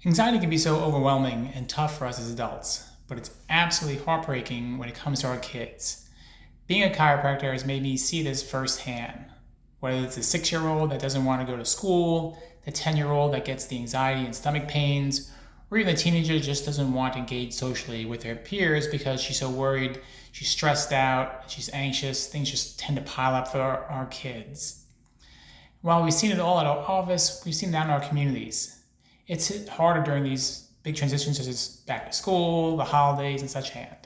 Anxiety can be so overwhelming and tough for us as adults, but it's absolutely heartbreaking when it comes to our kids. Being a chiropractor has made me see this firsthand. Whether it's a 6-year-old that doesn't want to go to school, the 10-year-old that gets the anxiety and stomach pains, or even the teenager that just doesn't want to engage socially with her peers because she's so worried, she's stressed out, she's anxious, things just tend to pile up for our kids. While we've seen it all at our office, we've seen that in our communities. It's hit harder during these big transitions such as back to school, the holidays, and such hand.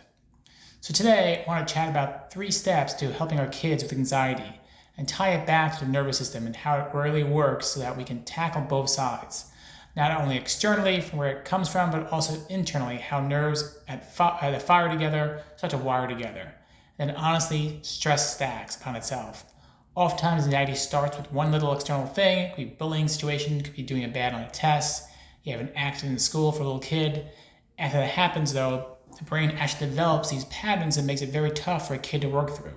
So today, I want to chat about 3 steps to helping our kids with anxiety and tie it back to the nervous system and how it really works so that we can tackle both sides. Not only externally from where it comes from, but also internally, how nerves that fire together start to wire together. And honestly, stress stacks upon itself. Oftentimes, anxiety starts with one little external thing. It could be a bullying situation, it could be doing a bad on a test, you have an accident in school for a little kid. After that happens, though, the brain actually develops these patterns and makes it very tough for a kid to work through.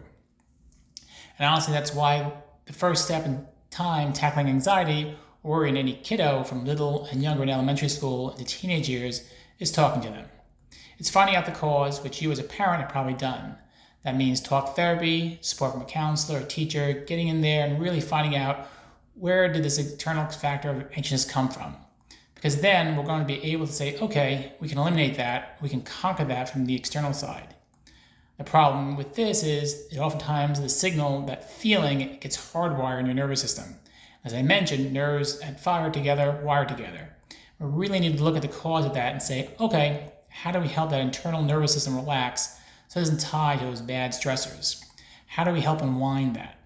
And honestly, that's why the first step in time tackling anxiety, or in any kiddo from little and younger in elementary school into teenage years, is talking to them. It's finding out the cause, which you as a parent have probably done. That means talk therapy, support from a counselor, a teacher, getting in there and really finding out where did this internal factor of anxiousness come from. Because then we're going to be able to say, okay, we can eliminate that, we can conquer that from the external side. The problem with this is that oftentimes the signal, that feeling, it gets hardwired in your nervous system. As I mentioned, nerves that fire together, wire together. We really need to look at the cause of that and say, okay, how do we help that internal nervous system relax so it doesn't tie to those bad stressors? How do we help unwind that?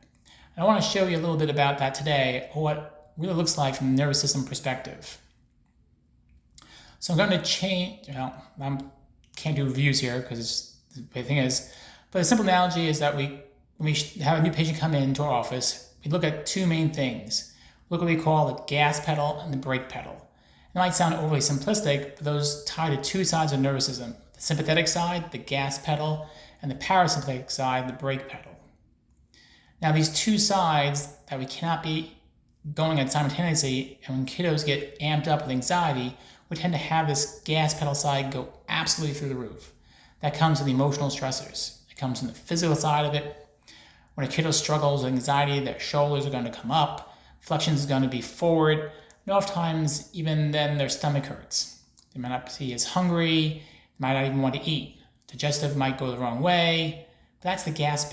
And I want to show you a little bit about that today, what it really looks like from the nervous system perspective. So I'm going to change, I can't do reviews here because the thing is, but a simple analogy is that when we have a new patient come into our office, we look at 2 main things. Look what we call the gas pedal and the brake pedal. It might sound overly simplistic, but those tie to 2 sides of the nervous system. The sympathetic side, the gas pedal, and the parasympathetic side, the brake pedal. Now these 2 sides that we cannot be going at simultaneously, and when kiddos get amped up with anxiety, we tend to have this gas pedal side go absolutely through the roof. That comes with emotional stressors. It comes from the physical side of it. When a kiddo struggles with anxiety, their shoulders are going to come up, flexion is going to be forward, and oftentimes even then their stomach hurts. They might not be as hungry, they might not even want to eat. Digestive might go the wrong way, but that's the gas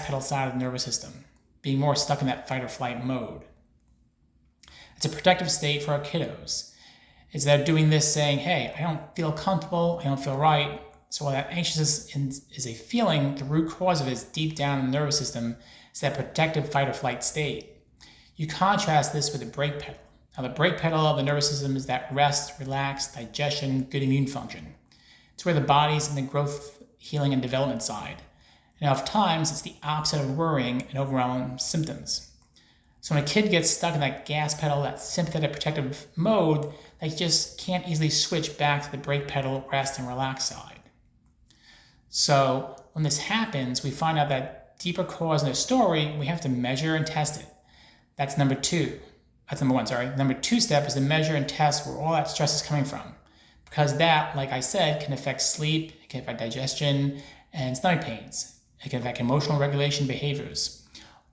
pedal side of the nervous system, being more stuck in that fight or flight mode. It's a protective state for our kiddos. Is they're doing this saying, hey, I don't feel comfortable, I don't feel right. So while that anxiousness is a feeling, the root cause of it is deep down in the nervous system. It's that protective fight or flight state. You contrast this with the brake pedal. Now the brake pedal of the nervous system is that rest, relax, digestion, good immune function. It's where the body's in the growth, healing, and development side. And oftentimes it's the opposite of worrying and overwhelming symptoms. So when a kid gets stuck in that gas pedal, that sympathetic protective mode, they just can't easily switch back to the brake pedal, rest, and relax side. So when this happens, we find out that deeper cause in the story, we have to measure and test it. That's number 2. That's number 1, sorry. Number 2 step is to measure and test where all that stress is coming from. Because that, like I said, can affect sleep, it can affect digestion, and stomach pains. It can affect emotional regulation behaviors.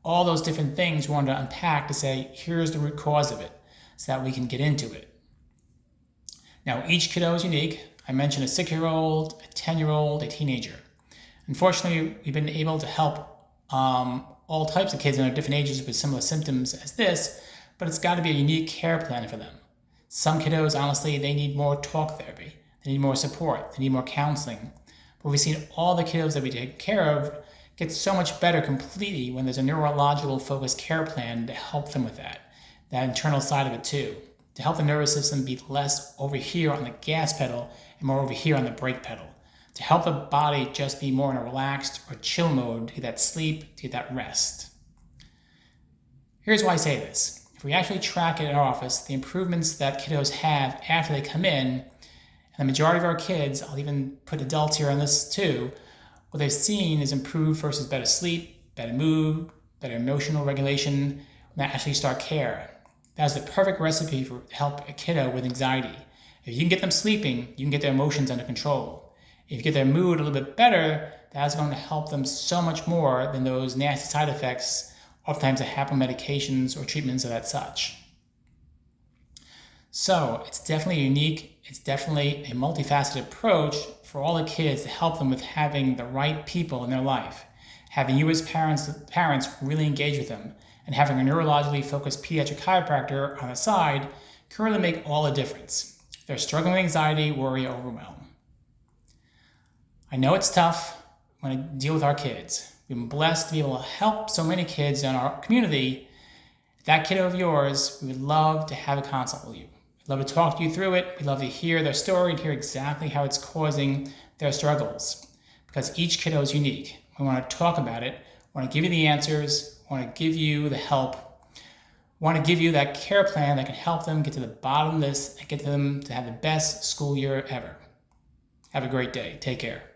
All those different things we want to unpack to say, here's the root cause of it, so that we can get into it. Now, each kiddo is unique. I mentioned a 6-year-old, a 10-year-old, a teenager. Unfortunately, we've been able to help all types of kids in different ages with similar symptoms as this, but it's got to be a unique care plan for them. Some kiddos, honestly, they need more talk therapy. They need more support. They need more counseling. But we've seen all the kiddos that we take care of get so much better completely when there's a neurological focused care plan to help them with that internal side of it too, to help the nervous system be less over here on the gas pedal and more over here on the brake pedal, to help the body just be more in a relaxed or chill mode to get that sleep, to get that rest. Here's why I say this. If we actually track it in our office, the improvements that kiddos have after they come in, and the majority of our kids, I'll even put adults here on this too, what they've seen is improved versus better sleep, better mood, better emotional regulation when they actually start care. That's the perfect recipe for help a kiddo with anxiety. If you can get them sleeping, you can get their emotions under control. If you get their mood a little bit better, that's going to help them so much more than those nasty side effects oftentimes that happen with medications or treatments of that such. So it's definitely unique. It's definitely a multifaceted approach for all the kids to help them with having the right people in their life, having you as parents really engage with them, and having a neurologically focused pediatric chiropractor on the side can really make all the difference. If they're struggling with anxiety, worry, or overwhelm. I know it's tough when I deal with our kids. We've been blessed to be able to help so many kids in our community. If that kiddo of yours, we would love to have a consult with you. We'd love to talk to you through it. We'd love to hear their story and hear exactly how it's causing their struggles. Because each kiddo is unique. We want to talk about it. We want to give you the answers. We want to give you the help. We want to give you that care plan that can help them get to the bottom of this and get them to have the best school year ever. Have a great day. Take care.